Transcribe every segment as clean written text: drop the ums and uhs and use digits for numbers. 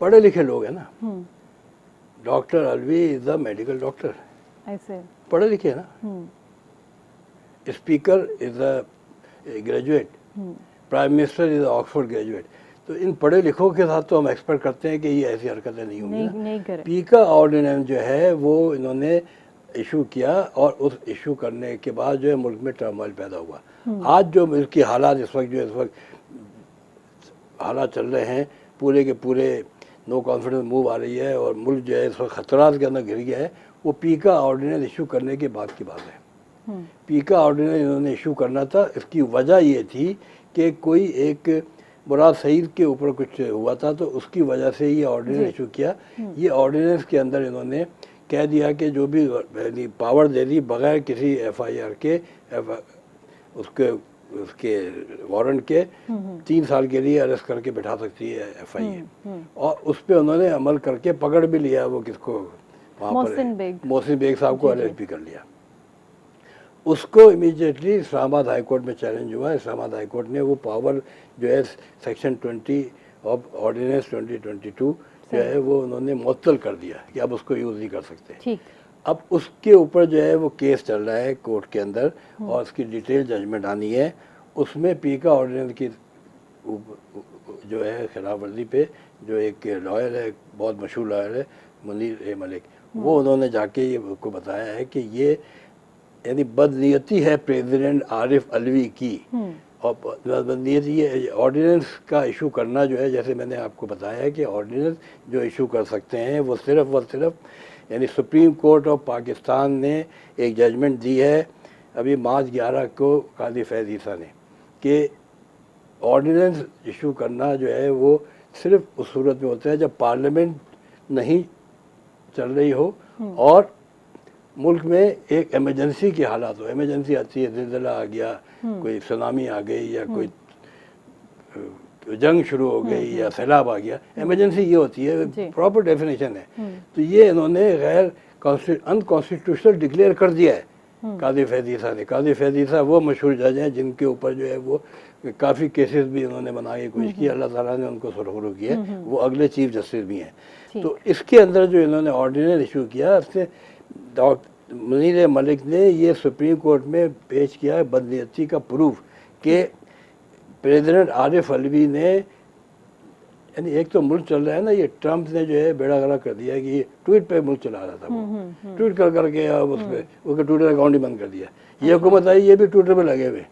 पढ़े लिखे लोग हैं ना। Doctor Alvi is a medical doctor, ऐसे पढ़े लिखे है ना। Speaker is a graduate, prime minister is Oxford graduate. तो इन पढ़े लिखों के साथ तो हम एक्सपेक्ट करते हैं कि ये ऐसी हरकतें नहीं होंगी ना। नहीं करें। पीका ऑर्डिनेंस जो है वो इन्होंने इशू किया और उस इशू करने के बाद जो है मुल्क में टर्मोइल पैदा हुआ। आज जो मुल्क की हालात इस वक्त हालात चल रहे हैं, पूरे के पूरे नो कॉन्फिडेंस मूव आ रही है और मुल्क जो है इस वक्त खतरात के अंदर घिर गया है, वो पीका ऑर्डिनेंस इशू करने के बाद की बात है। पीका ऑर्डिनेंस इन्होंने इशू करना था। इसकी वजह ये थी कि कोई एक मुराद सईद के ऊपर कुछ हुआ था, तो उसकी वजह से ये ऑर्डिनेंस इशू किया। ये ऑर्डिनेंस के अंदर इन्होंने कह दिया कि जो भी पावर दे दी बगैर किसी FIR के उसके वारंट के 3 साल के लिए अरेस्ट करके बैठा सकती है FIA। और उस पर उन्होंने अमल करके पकड़ भी लिया वो किसको, वहाँ पर मोहसिन बेग साहब को अरेस्ट भी कर लिया। उसको इमीडिएटली इस्लामाबाद हाई कोर्ट में चैलेंज हुआ। इस्लामाबाद हाई कोर्ट ने वो पावर जो है सेक्शन 20 ऑफ ऑर्डिनेंस 2022 जो है वो उन्होंने मुअत्तल कर दिया कि अब उसको यूज़ नहीं कर सकते। ठीक। अब उसके ऊपर जो है वो केस चल रहा है कोर्ट के अंदर और उसकी डिटेल जजमेंट आनी है। उसमें पीका ऑर्डिनेंस की जो है खिलाफ वर्जी पे जो एक लॉयर है, बहुत मशहूर लॉयर है, मुनीर मलिक, वो उन्होंने जाके ये को बताया है कि ये यानी बदनीयती है प्रेसिडेंट आरिफ अलवी की। और बदनीयती ये ऑर्डिनेंस का इशू करना जो है, जैसे मैंने आपको बताया है कि ऑर्डिनेंस जो इशू कर सकते हैं वो सिर्फ और सिर्फ यानी सुप्रीम कोर्ट ऑफ पाकिस्तान ने एक जजमेंट दी है अभी मार्च 11 को काजी फैज़ ईसा ने कि ऑर्डिनेंस इशू करना जो है वो सिर्फ उस सूरत में होता है जब पार्लियामेंट नहीं चल रही हो और मुल्क में एक इमरजेंसी की हालात हो। इमरजेंसी आती है, ज़िलज़ला आ गया, कोई सुनामी आ गई या कोई जंग शुरू हो गई या सैलाब आ गया, इमरजेंसी ये होती है, प्रॉपर डेफिनेशन है। तो ये इन्होंने गैर अनकॉन्स्टिट्यूशनल डिक्लेयर कर दिया है काजी फैज़ ईसा ने। काजी फैज़ ईसा वो मशहूर जज हैं जिनके ऊपर जो है वो काफ़ी केसेस भी उन्होंने बनाने की कोशिश की, अल्लाह ताला ने उनको सुरखरू किया, वो अगले चीफ जस्टिस भी हैं। तो इसके अंदर जो इन्होंने ऑर्डिनेंस इशू किया, उससे डॉक्टर मुनीर मलिक ने ये सुप्रीम कोर्ट में पेश किया है बदनीयती का प्रूफ कि प्रेसिडेंट आरिफ अलवी ने, यानी एक तो मुल्क चल रहा है ना, ये ट्रम्प ने जो है बेड़ा गर्क कर दिया कि ये ट्वीट पे मुल्क चला रहा था, वो ट्वीट कर करके अब उस पर उसका ट्विटर अकाउंट ही बंद कर दिया। ये हुकूमत आई, ये भी ट्विटर पे लगे हुए।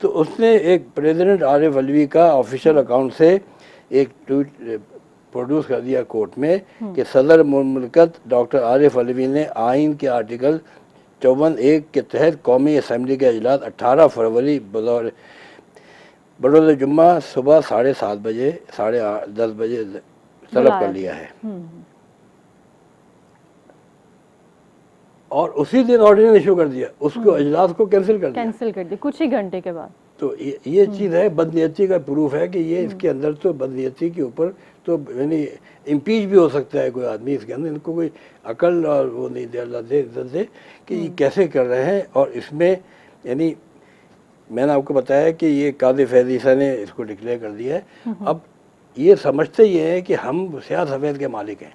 तो उसने एक प्रेसिडेंट आरिफ अलवी का ऑफिशियल अकाउंट से एक ट्वीट प्रोड्यूस कर दिया कोर्ट में कि सदर मुमलकत डॉक्टर आरिफ अलवी ने आइन के आर्टिकल 54(1) के तहत कौमी असम्बली का इजलास 18 फरवरी बरोज़ जुम्मा सुबह 7:30 बजे 10:30 बजे तलब कर लिया है। और उसी दिन ऑर्डिनेंस इशू कर दिया, उसको इजलास को कैंसिल कर दिया कुछ ही घंटे के बाद। तो ये चीज़ है, बदनीयती का प्रूफ है कि ये इसके अंदर तो बदनीयती के ऊपर तो यानी इम्पीच भी हो सकता है कोई आदमी इसके अंदर। इनको कोई अकल और वो नहीं दे, अल्लाह दे इज्जत दे कि ये कैसे कर रहे हैं। और इसमें यानी मैंने आपको बताया कि ये काजी फैज़ ईसा ने इसको डिक्लेयर कर दिया है। अब ये समझते ये हैं कि हम स्याह सफ़ेद के मालिक हैं,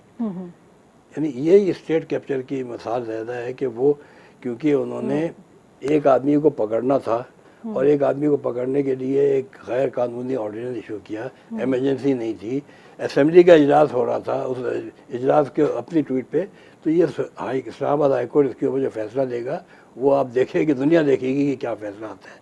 यानी यही स्टेट कैप्चर की मिसाल ज़्यादा है कि वो क्योंकि उन्होंने एक आदमी को पकड़ना था और एक आदमी को पकड़ने के लिए एक गैर कानूनी ऑर्डिनेंस इशू किया, इमरजेंसी नहीं थी, असेंबली का इजलास हो रहा था, उस इजलास के अपनी ट्वीट पे। तो ये इस्लामाबाद हाई कोर्ट इसके ऊपर जो फैसला देगा वो आप देखें कि दुनिया देखेगी कि क्या फैसला आता है।